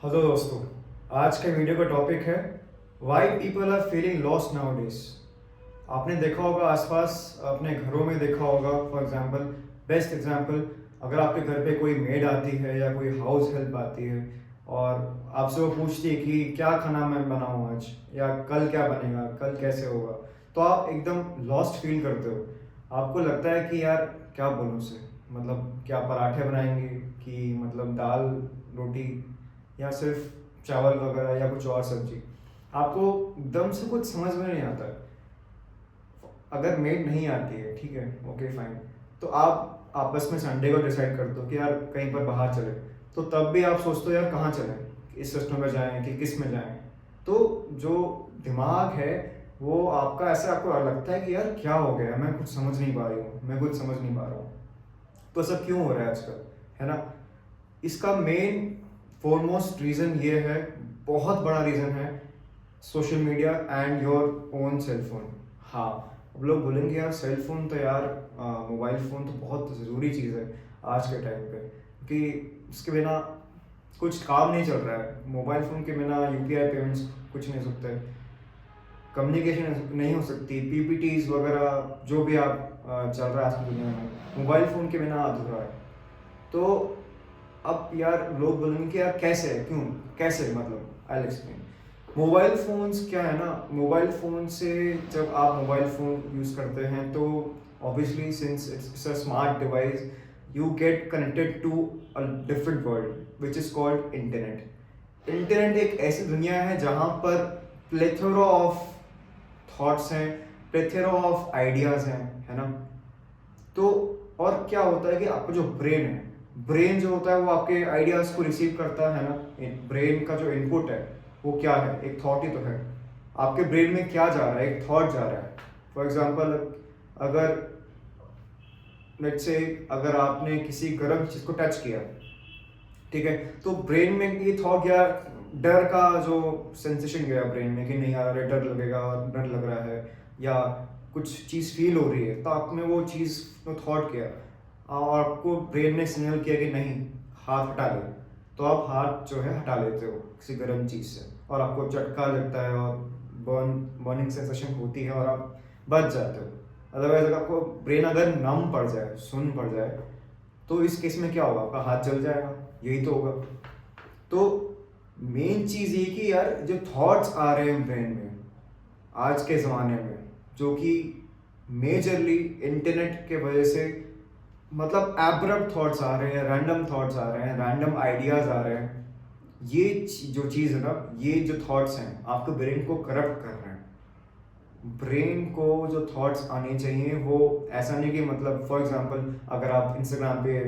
Hello दोस्तों। आज के वीडियो का टॉपिक है why people are feeling lost nowadays. आपने देखा होगा आसपास, अपने घरों में देखा होगा। फॉर एग्जांपल, बेस्ट एग्जांपल, अगर आपके घर पे कोई मेड आती है या कोई हाउस हेल्प आती है और आपसे वो पूछती है कि क्या खाना मैं बनाऊँ आज, या कल क्या बनेगा, कल कैसे होगा, तो आप एकदम लॉस्ट फील करते हो। आपको लगता है कि यार क्या बोलूँ उसे, मतलब क्या पराठे बनाएंगे कि मतलब दाल रोटी, या सिर्फ चावल वगैरह या कुछ और सब्जी। आपको एकदम से कुछ समझ में नहीं आता है। अगर मेड नहीं आती है, ठीक है, ओके फाइन, तो आप आपस में संडे को डिसाइड करते हो कि यार कहीं पर बाहर चले, तो तब भी आप सोचते हो यार कहाँ चलें, इस रेस्टोरेंट में जाएं कि किस में जाएं। तो जो दिमाग है वो आपका ऐसा आपको लगता है कि यार क्या हो गया, मैं कुछ समझ नहीं पा रही हूँ, मैं कुछ समझ नहीं पा रहा हूँ। तो सब क्यों हो रहा है आजकल, है ना? इसका मेन फोरमोस्ट रीज़न ये है, बहुत बड़ा रीज़न है, social media and your own cell phone. हाँ, अब लोग बोलेंगे यार सेल फोन तो यार मोबाइल फ़ोन तो बहुत ज़रूरी चीज़ है आज के टाइम पे, क्योंकि इसके बिना कुछ काम नहीं चल रहा है। मोबाइल फ़ोन के बिना यूपीआई पेमेंट्स कुछ नहीं सकते, कम्युनिकेशन नहीं हो सकती, पीपीटीज वगैरह जो भी आप चल रहा है आज की दुनिया में, मोबाइल फ़ोन के बिना अधूरा है। तो अब यार लोग बोलेंगे कि यार कैसे, क्यों, कैसे, मतलब आई एक्सप्लेन। मोबाइल फ़ोन्स क्या है ना, मोबाइल फ़ोन से जब आप मोबाइल फ़ोन यूज़ करते हैं तो obviously since it's a smart device, you get connected to a different world which is called internet. Internet एक ऐसी दुनिया है जहाँ पर प्लेथोरा ऑफ थॉट्स हैं, प्लेथोरा ऑफ आइडियाज़ हैं, है ना? तो और क्या होता है कि आपका जो ब्रेन है, ब्रेन जो होता है वो आपके आइडियाज़ को रिसीव करता है ना। ब्रेन का जो इनपुट है वो क्या है, एक थॉट ही तो है। आपके ब्रेन में क्या जा रहा है, एक थॉट जा रहा है। फॉर एग्जांपल, अगर लेट्स से अगर आपने किसी गर्म चीज़ को टच किया, ठीक है, तो ब्रेन में ये थॉट गया, डर का जो सेंसेशन गया ब्रेन में कि नहीं यार अरे डर लगेगा, डर लग रहा है, या कुछ चीज़ फील हो रही है, तो आपने वो चीज़ को थॉट किया और आपको ब्रेन ने सिग्नल किया कि नहीं, हाथ हटा ले। तो आप हाथ जो है हटा लेते हो किसी गर्म चीज़ से और आपको झटका लगता है और बर्निंग सेंसेशन होती है और आप बच जाते हो। अदरवाइज अगर आपको ब्रेन अगर नम पड़ जाए, सुन पड़ जाए, तो इस केस में क्या होगा, आपका हाथ जल जाएगा, यही तो होगा। तो मेन चीज़ ये कि यार जो थॉट्स आ रहे हैं ब्रेन में आज के ज़माने में, जो कि मेजरली इंटरनेट के वजह से, मतलब एब्रप्ट थॉट्स आ रहे हैं, रैंडम थॉट्स आ रहे हैं, रैंडम आइडियाज़ आ रहे हैं। ये जो चीज़ है ना, ये जो थॉट्स हैं आपके ब्रेन को करप्ट कर रहे हैं। ब्रेन को जो थॉट्स आने चाहिए वो ऐसा नहीं कि, मतलब फॉर एग्जांपल, अगर आप इंस्टाग्राम पे,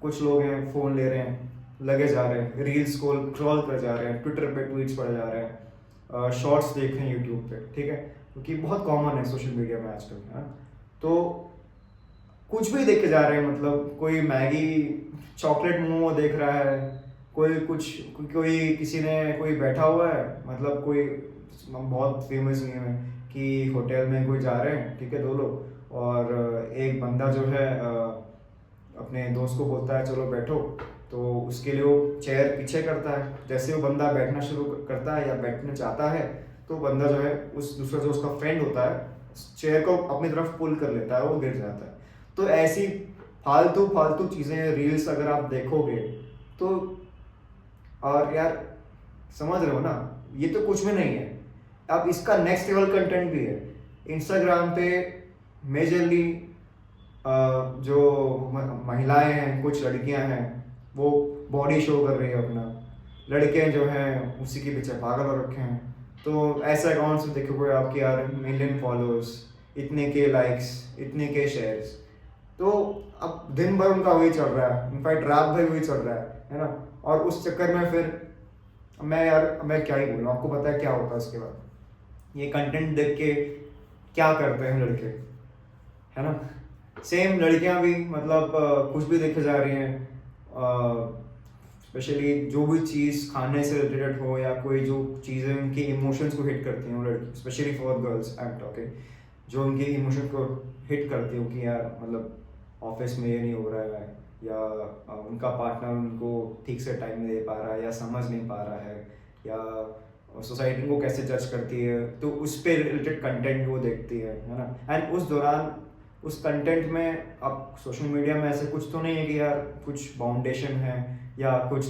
कुछ लोग हैं फ़ोन ले रहे हैं, लगे जा रहे हैं, रील्स स्क्रॉल कर जा रहे हैं, ट्विटर पे ट्वीट्स पढ़े जा रहे हैं, शॉर्ट्स देख रहे हैं यूट्यूब पे, ठीक है, क्योंकि बहुत कॉमन है सोशल मीडिया में आजकल, है ना? तो कुछ भी देखे जा रहे हैं, मतलब कोई मैगी चॉकलेट मोमो देख रहा है, कोई कुछ, कोई किसी ने, कोई बैठा हुआ है, मतलब कोई बहुत फेमस नहीं है कि होटल में कोई जा रहे हैं, ठीक है, दो लोग, और एक बंदा जो है अपने दोस्त को बोलता है चलो बैठो, तो उसके लिए वो चेयर पीछे करता है। जैसे वो बंदा बैठना शुरू करता है या बैठना चाहता है, तो बंदा जो है, उस दूसरा जो उसका फ्रेंड होता है, चेयर को अपनी तरफ पुल कर लेता है, वो गिर जाता है। तो ऐसी फालतू फालतू चीज़ें, रील्स अगर आप देखोगे तो, और यार समझ रहे हो ना, ये तो कुछ भी नहीं है। अब इसका नेक्स्ट लेवल कंटेंट भी है इंस्टाग्राम पे। मेजरली जो महिलाएं हैं, कुछ लड़कियां हैं, वो बॉडी शो कर रही है अपना, लड़के जो हैं उसी के पीछे पागल हो रखे हैं। तो ऐसे अकाउंट्स में देखोगे आपके यार मिलियन फॉलोअर्स, इतने के लाइक्स, इतने के शेयर्स। तो अब दिन भर उनका वही चल रहा है, इनफैक्ट रात भर वही चल रहा है ना? और उस चक्कर में फिर मैं क्या ही बोलूँ, आपको पता है क्या होता है उसके बाद। ये कंटेंट देख के क्या करते हैं लड़के, है ना? सेम लड़कियां भी, मतलब कुछ भी देखे जा रही हैं, स्पेशली जो भी चीज़ खाने से रिलेटेड हो या कोई जो चीज़ें उनके इमोशंस को हिट करती हैं, वो लड़की, specially for girls I am talking, जो उनके इमोशन को हिट करती हो कि यार मतलब ऑफिस में ये नहीं हो रहा है, या उनका पार्टनर उनको ठीक से टाइम नहीं दे पा रहा है या समझ नहीं पा रहा है, या सोसाइटी को कैसे जज करती है, तो उस पे रिलेटेड कंटेंट वो देखती है ना। एंड उस दौरान उस कंटेंट में अब सोशल मीडिया में ऐसे कुछ तो नहीं है कि यार कुछ बाउंडेशन है या कुछ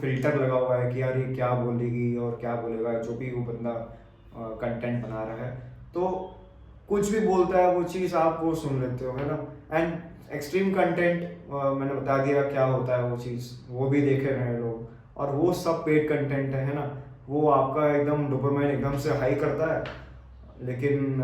फिल्टर लगा हुआ है कि यार ये क्या बोलेगी और क्या बोलेगा जो भी वो बंदा कंटेंट बना रहा है, तो कुछ भी बोलता है वो चीज़ आप वो सुन लेते हो, है ना। एंड एक्सट्रीम कंटेंट मैंने बता दिया क्या होता है वो चीज़, वो भी देखे रहे हैं लोग, और वो सब पेड कंटेंट है ना। वो आपका एकदम डोपामाइन एकदम से हाई करता है, लेकिन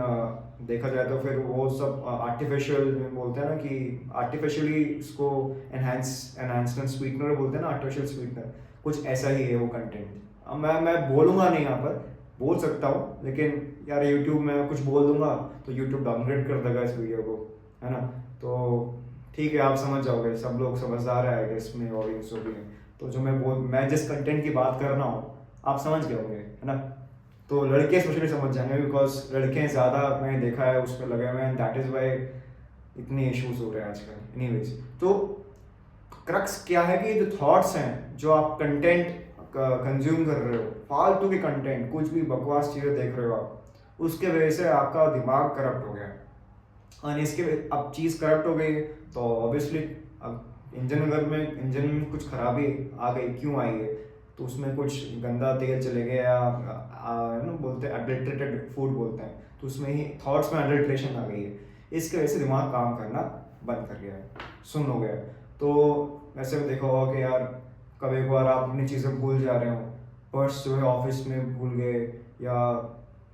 देखा जाए तो फिर वो सब आर्टिफिशियल बोलते हैं ना कि आर्टिफिशियली इसको एनहांसमेंट स्वीटनर बोलते हैं ना, आर्टिफिशियल स्वीटनर, कुछ ऐसा ही है वो कंटेंट। अब मैं बोलूँगा नहीं यहाँ पर, बोल सकता हूँ लेकिन यार यूट्यूब में कुछ बोल दूंगा तो यूट्यूब डाउनग्रेड कर देगा इस वीडियो को, है ना। तो ठीक है, आप समझ जाओगे, सब लोग समझदार है इसमें ऑडियंस जो भी है। तो जो मैं जिस कंटेंट की बात कर रहा हूँ आप समझ गए होंगे, है ना। तो लड़के स्पेशली समझ जाएंगे बिकॉज लड़के ज़्यादा मैंने देखा है उस पर लगे हुए हैं, दैट इज़ वाई इतने इश्यूज हो रहे हैं आजकल। एनीवेज, तो क्रक्स क्या है कि जो थॉट्स हैं, जो आप कंटेंट कंज्यूम कर रहे हो, फालतू के कंटेंट, कुछ भी बकवास चीज़ें देख रहे हो आप, उसके वजह से आपका दिमाग करप्ट हो गया। और इसके अब चीज़ करप्ट हो गई तो ऑब्वियसली अब इंजन में कुछ खराबी आ गई, क्यों आई है, तो उसमें कुछ गंदा तेल चले गया या बोलते हैं अडल्ट्रेटेड फूड बोलते हैं, तो उसमें ही थॉट्स में अडल्ट्रेशन आ गई है। इसके वजह से दिमाग काम करना बंद कर गया है, सुन हो गया। तो वैसे में देखा होगा कि यार कभी कभार आप अपनी चीज़ें भूल जा रहे हो, पर्स जो है ऑफिस में भूल गए, या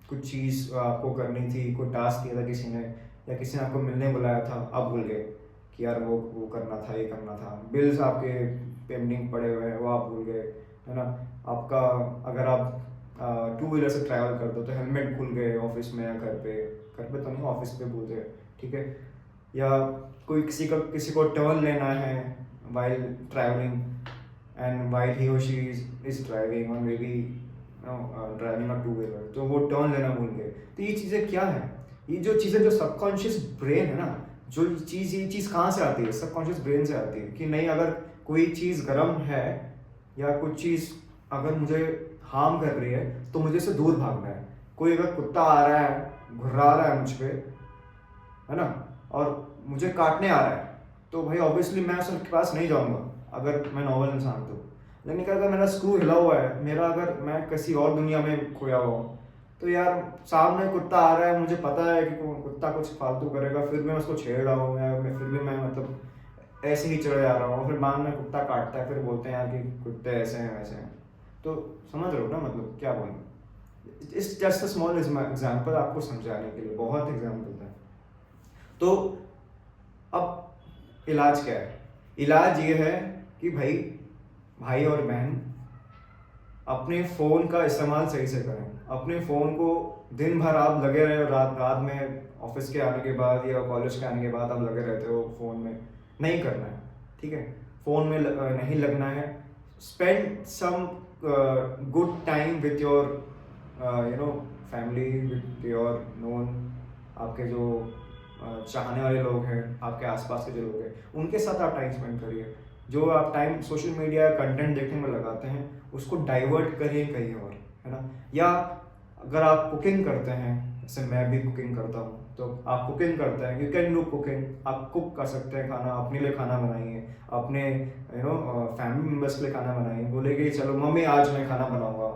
कुछ चीज़ आपको करनी थी, कोई टास्क दिया था किसी ने, या किसी ने आपको मिलने बुलाया था, आप भूल गए कि यार वो करना था, ये करना था, बिल्स आपके पेंडिंग पड़े हुए हैं वो आप भूल गए, है ना। आपका अगर आप टू व्हीलर से ट्रैवल करते हो तो हेलमेट भूल गए ऑफिस में या घर पे तो नहीं, ऑफिस पे भूल गए, ठीक है। या कोई किसी को टर्न लेना है while travelling, and while he और शी इज ड्राइविंग और may be driving a two wheeler, तो वो टर्न लेना भूल गए। तो ये चीज़ें क्या है, ये जो चीज़ें जो सबकॉन्शियस ब्रेन है ना, ये चीज़ कहाँ से आती है, सबकॉन्शियस ब्रेन से आती है कि नहीं, अगर कोई चीज़ गर्म है या कुछ चीज़ अगर मुझे हार्म कर रही है तो मुझे इससे दूर भागना है। कोई अगर कुत्ता आ रहा है, घुर्रा रहा है मुझ पे, है ना, और मुझे काटने आ रहा है, तो भाई ऑब्वियसली मैं उसके पास नहीं जाऊँगा अगर मैं नॉर्मल इंसान तो। लेकिन अगर मेरा स्क्रू हिला हुआ है, मेरा अगर मैं किसी और दुनिया में खोया हुआ हूँ, तो यार सामने कुत्ता आ रहा है, मुझे पता है कि कुत्ता कुछ फालतू करेगा, फिर भी मैं उसको छेड़ रहा हूँ, या फिर भी मैं मतलब ऐसे ही चले जा रहा हूँ, फिर बाद में कुत्ता काटता है, फिर बोलते हैं यार कि कुत्ते ऐसे हैं वैसे हैं। तो समझ रहे हो ना मतलब क्या बोलूँ, it's just a small example आपको समझाने के लिए, बहुत एग्जाम्पल है। तो अब इलाज क्या है, इलाज ये है कि भाई और बहन अपने फ़ोन का इस्तेमाल सही से करें। अपने फ़ोन को दिन भर आप लगे रहे हो, रात में ऑफिस के आने के बाद या कॉलेज के आने के बाद आप लगे रहते हो फ़ोन में, नहीं करना है, ठीक है। फ़ोन में नहीं लगना है। Spend some good time with your family, with your known, आपके जो चाहने वाले लोग हैं, आपके आसपास के जो लोग हैं, उनके साथ आप टाइम स्पेंड करिए। जो आप टाइम सोशल मीडिया कंटेंट देखने में लगाते हैं उसको डाइवर्ट करिए कहीं और, है ना। या अगर आप कुकिंग करते हैं, जैसे मैं भी कुकिंग करता हूँ, तो आप कुकिंग करते हैं, यू कैन डू कुकिंग, आप कुक कर सकते हैं खाना, अपने लिए खाना बनाइए, अपने फैमिली मेम्बर्स के लिए खाना बनाइए। बोलेगी चलो मम्मी आज मैं खाना बनाऊंगा,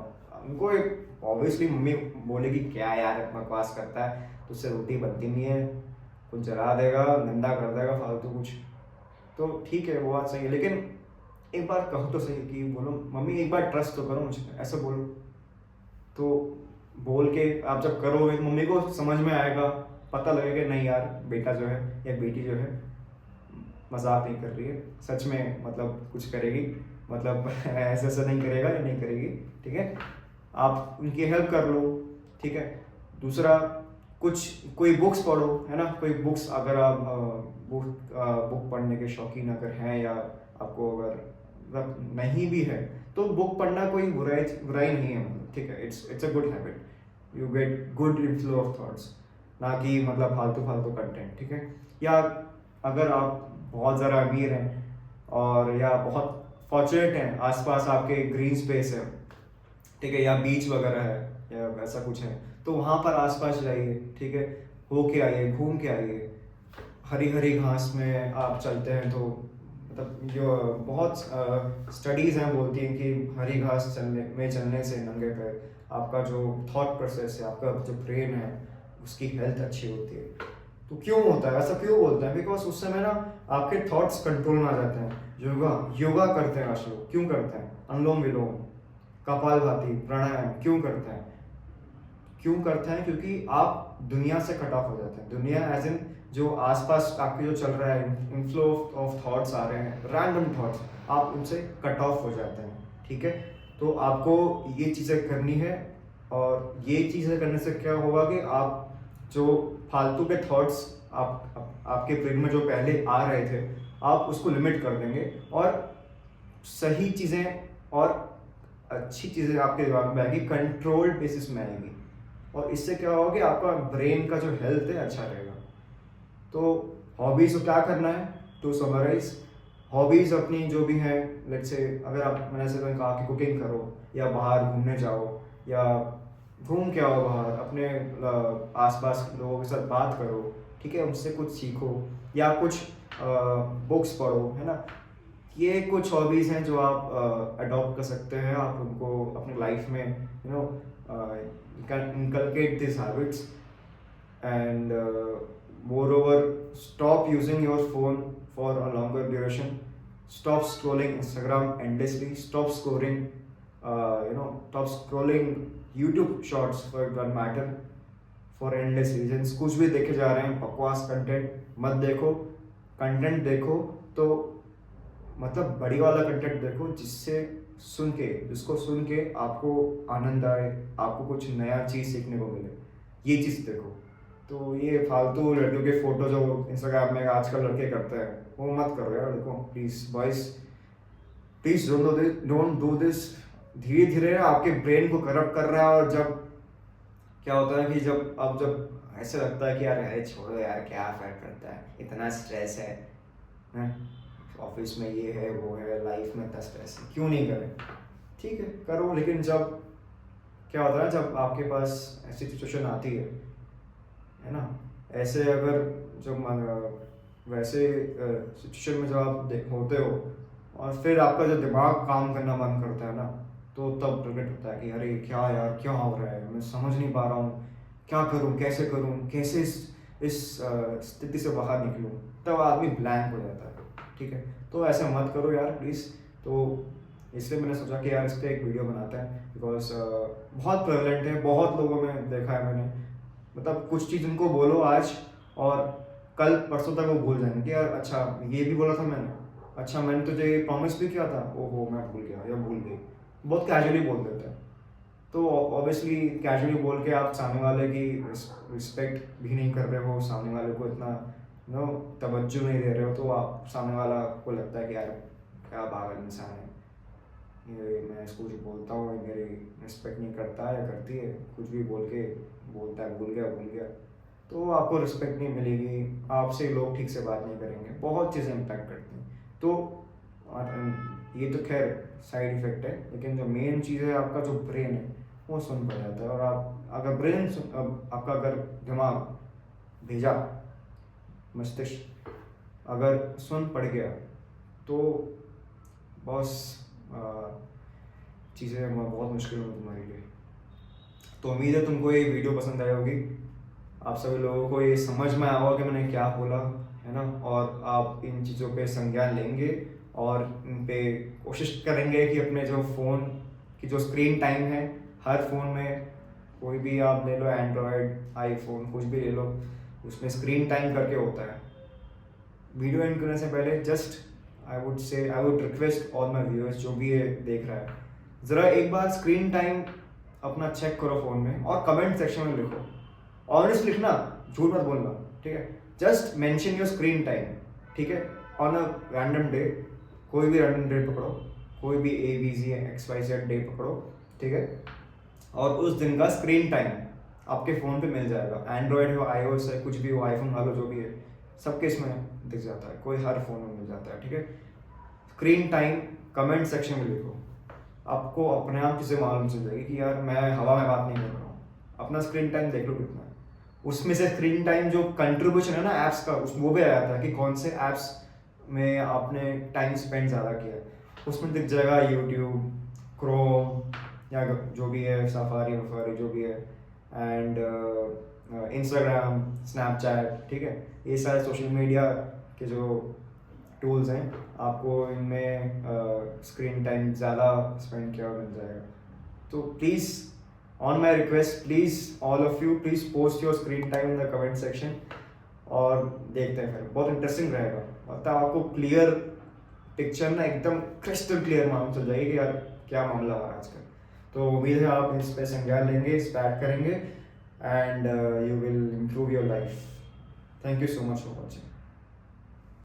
उनको एक ऑब्वियसली मम्मी बोलेगी क्या यार बकवास करता है, तो उससे रोटी बनती नहीं है, कुछ जला देगा, गंदा कर देगा फालतू कुछ। तो ठीक है वो बात सही है, लेकिन एक बार कहो तो सही कि बोलो मम्मी एक बार ट्रस्ट तो करो मुझ पर, ऐसा बोलो। तो बोल के आप जब करोगे मम्मी को समझ में आएगा, पता लगेगा नहीं यार बेटा जो है या बेटी जो है मजाक नहीं कर रही है, सच में मतलब कुछ करेगी, मतलब ऐसा ऐसा नहीं करेगा या नहीं करेगी, ठीक है। आप उनकी हेल्प कर लो, ठीक है। दूसरा कोई बुक्स पढ़ो, है ना। कोई बुक्स अगर आप बुक पढ़ने के शौकीन अगर हैं, या आपको अगर मतलब नहीं भी है तो बुक पढ़ना कोई बुराई नहीं है, ठीक है। It's a good habit, you get good inflow of thoughts, ना कि मतलब फालतू फालतू कंटेंट, ठीक है। या अगर आप बहुत ज़्यादा अमीर हैं और या बहुत फॉर्चुनेट हैं, आसपास आपके ग्रीन स्पेस है, ठीक है, या बीच वगैरह है या ऐसा कुछ है, तो वहाँ पर आसपास जाइए, ठीक है, हो के आइए, घूम के आइए। हरी हरी घास में आप चलते हैं तो मतलब जो बहुत स्टडीज़ हैं बोलती हैं कि हरी घास चलने से नंगे पैर आपका जो थॉट प्रोसेस है, आपका जो ब्रेन है, उसकी हेल्थ अच्छी होती है। तो क्यों होता है ऐसा, क्यों बोलते हैं? बिकॉज उस समय ना आपके थॉट्स कंट्रोल में आ जाते हैं। योगा योगा करते हैं आज लोग, क्यों करते हैं? अनुलोम विलोम, कपालभाति, प्राणायाम क्यों करते हैं? क्यों करते हैं? क्योंकि आप दुनिया से कट ऑफ हो जाते हैं। दुनिया एज इन जो आसपास आपके जो चल रहा है, इनफ्लो ऑफ थॉट्स आ रहे हैं, रैंडम थॉट्स, आप उनसे कट ऑफ हो जाते हैं, ठीक है। तो आपको ये चीज़ें करनी है और ये चीज़ें करने से क्या होगा कि आप जो फालतू के थॉट्स आपके ब्रेन में जो पहले आ रहे थे, आप उसको लिमिट कर देंगे और सही चीज़ें और अच्छी चीज़ें आपके दिमाग में आएगी, कंट्रोल्ड बेसिस में आएंगी। और इससे क्या होगा कि आपका ब्रेन का जो हेल्थ है अच्छा रहेगा। तो हॉबीज़ को क्या करना है, टू समराइज, हॉबीज़ अपनी जो भी हैं, लेट्स से अगर आप, मैंने ऐसे कहा कि कुकिंग करो या बाहर घूमने जाओ या घूम के आओ बाहर, अपने आसपास लोगों के साथ बात करो, ठीक है, उनसे कुछ सीखो या कुछ बुक्स पढ़ो, है ना। ये कुछ हॉबीज़ हैं जो आप अडॉप्ट कर सकते हैं, आप उनको अपनी लाइफ में inculcate these habits and moreover stop using your phone for a longer duration, stop scrolling Instagram endlessly, stop scrolling YouTube shorts for that matter for endless reasons। कुछ भी देखे जा रहे हैं, बकवास कंटेंट मत देखो। कंटेंट देखो तो मतलब बड़ी वाला कंटेंट देखो जिसको सुन के आपको आनंद आए, आपको कुछ नया चीज़ सीखने को मिले, ये चीज़ देखो। तो ये फालतू लड़कियों के फोटो जो इंस्टाग्राम में आजकल लड़के करते हैं, वो मत करो यार। देखो please boys, please don't do this. धीरे धीरे आपके ब्रेन को करप्ट कर रहा है। और जब क्या होता है कि जब ऐसा लगता है कि यार अरे छोड़ो यार, क्या फ़र्क पड़ता है, इतना स्ट्रेस है, ऑफिस में ये है वो है, लाइफ में इतना स्ट्रेस है, क्यों नहीं करें? ठीक है करो, लेकिन जब क्या होता है, जब आपके पास ऐसी सिचुएशन आती है ना, ऐसे अगर जब वैसे सिचुएशन में जब आप होते हो और फिर आपका जो दिमाग काम करना बंद करता है ना, तो तब रिग्रेट होता है कि अरे क्या यार, क्या हो रहा है, मैं समझ नहीं पा रहा हूँ, क्या करूँ, कैसे इस स्थिति से बाहर निकलूँ। तब आदमी ब्लैंक हो जाता है, ठीक है। तो ऐसा मत करो यार प्लीज़। तो इसलिए मैंने सोचा कि यार इस पर एक वीडियो बनाते हैं, बिकॉज बहुत प्रेवलेंट है, बहुत लोगों में देखा है मैंने। मतलब कुछ चीज़ उनको बोलो आज और कल परसों तक वो भूल जाएंगे कि यार अच्छा ये भी बोला था मैंने, अच्छा मैंने तुझे ये प्रॉमिस भी किया था, ओहो मैं भूल गया या भूल गई। बहुत कैजुअली बोल देते हैं। तो ऑब्वियसली कैजुअली बोल के आप सामने वाले की रिस्पेक्ट भी नहीं कर रहे हो, सामने वाले को इतना तवज्जो नहीं दे रहे हो, तो आप सामने वाला को लगता है कि यार क्या पागल इंसान है ये, मैं इसको कुछ बोलता हूँ मेरी रिस्पेक्ट नहीं करता या करती है, कुछ भी बोल के बोलता है भूल गया। तो आपको रिस्पेक्ट नहीं मिलेगी, आपसे लोग ठीक से बात नहीं करेंगे, बहुत चीज़ें इम्पैक्ट करती हैं। तो ये तो खैर साइड इफ़ेक्ट है, लेकिन जो मेन चीज़ है आपका जो ब्रेन है वो सुन पड़ जाता है। और आप अगर आपका अगर दिमाग भेजा, मस्तिष्क अगर सुन पड़ गया तो बस चीज़ें बहुत मुश्किल होंगी तुम्हारे लिए। तो उम्मीद है तुमको ये वीडियो पसंद आई होगी, आप सभी लोगों को ये समझ में आया होगा कि मैंने क्या बोला, है ना। और आप इन चीज़ों पे संज्ञान लेंगे और इन पे कोशिश करेंगे कि अपने जो फ़ोन की जो स्क्रीन टाइम है, हर फ़ोन में कोई भी आप ले लो, एंड्रॉयड, आईफोन, कुछ भी ले लो, उसमें स्क्रीन टाइम करके होता है। वीडियो एंड करने से पहले just I would request all my viewers, जो भी ये देख रहा है, ज़रा एक बार स्क्रीन टाइम अपना चेक करो फ़ोन में और कमेंट सेक्शन में लिखो। ऑनेस्ट लिखना, झूठ मत बोलना, ठीक है। Just mention your screen time, ठीक है, ऑन अ रैंडम डे। कोई भी रैंडम डे पकड़ो, कोई भी ABCXYZ डे पकड़ो, ठीक है, और उस दिन का स्क्रीन टाइम आपके फ़ोन पे मिल जाएगा। एंड्रॉयड हो, iOS है, कुछ भी हो, आईफोन वालों जो भी है, सबके इसमें दिख जाता है, कोई हर फ़ोन में मिल जाता है, ठीक है। स्क्रीन टाइम कमेंट सेक्शन में लिखो, आपको अपने आप चीज़ें मालूम चल जाएगी कि यार मैं हवा में बात नहीं कर रहा हूँ। अपना स्क्रीन टाइम देख लो कितना है, उसमें से स्क्रीन टाइम जो कंट्रीब्यूशन है ना ऐप्स का, उस वो भी आ जाता है कि कौन से ऐप्स में आपने टाइम स्पेंड ज़्यादा किया है, उसमें दिख जाएगा यूट्यूब, क्रोम या जो भी है, सफारी वफारी जो भी है, एंड इंस्टाग्राम, स्नैपचैट, ठीक है। ये सारे सोशल मीडिया के जो टूल्स हैं, आपको इनमें स्क्रीन टाइम ज़्यादा स्पेंड किया हुआ मिल जाएगा। तो please, on my request, please all of you, please post your screen time in the comment section, और देखते हैं फिर, बहुत इंटरेस्टिंग रहेगा। मतलब आपको क्लियर पिक्चर ना एकदम क्रिस्टल क्लियर मालूम चल जाएगी कि यार क्या मामला हो रहा है आजकल। तो उम्मीद है आप इस पे संज्ञान लेंगे, इस पे एक्ट करेंगे, and you will improve your life. Thank you so much for watching.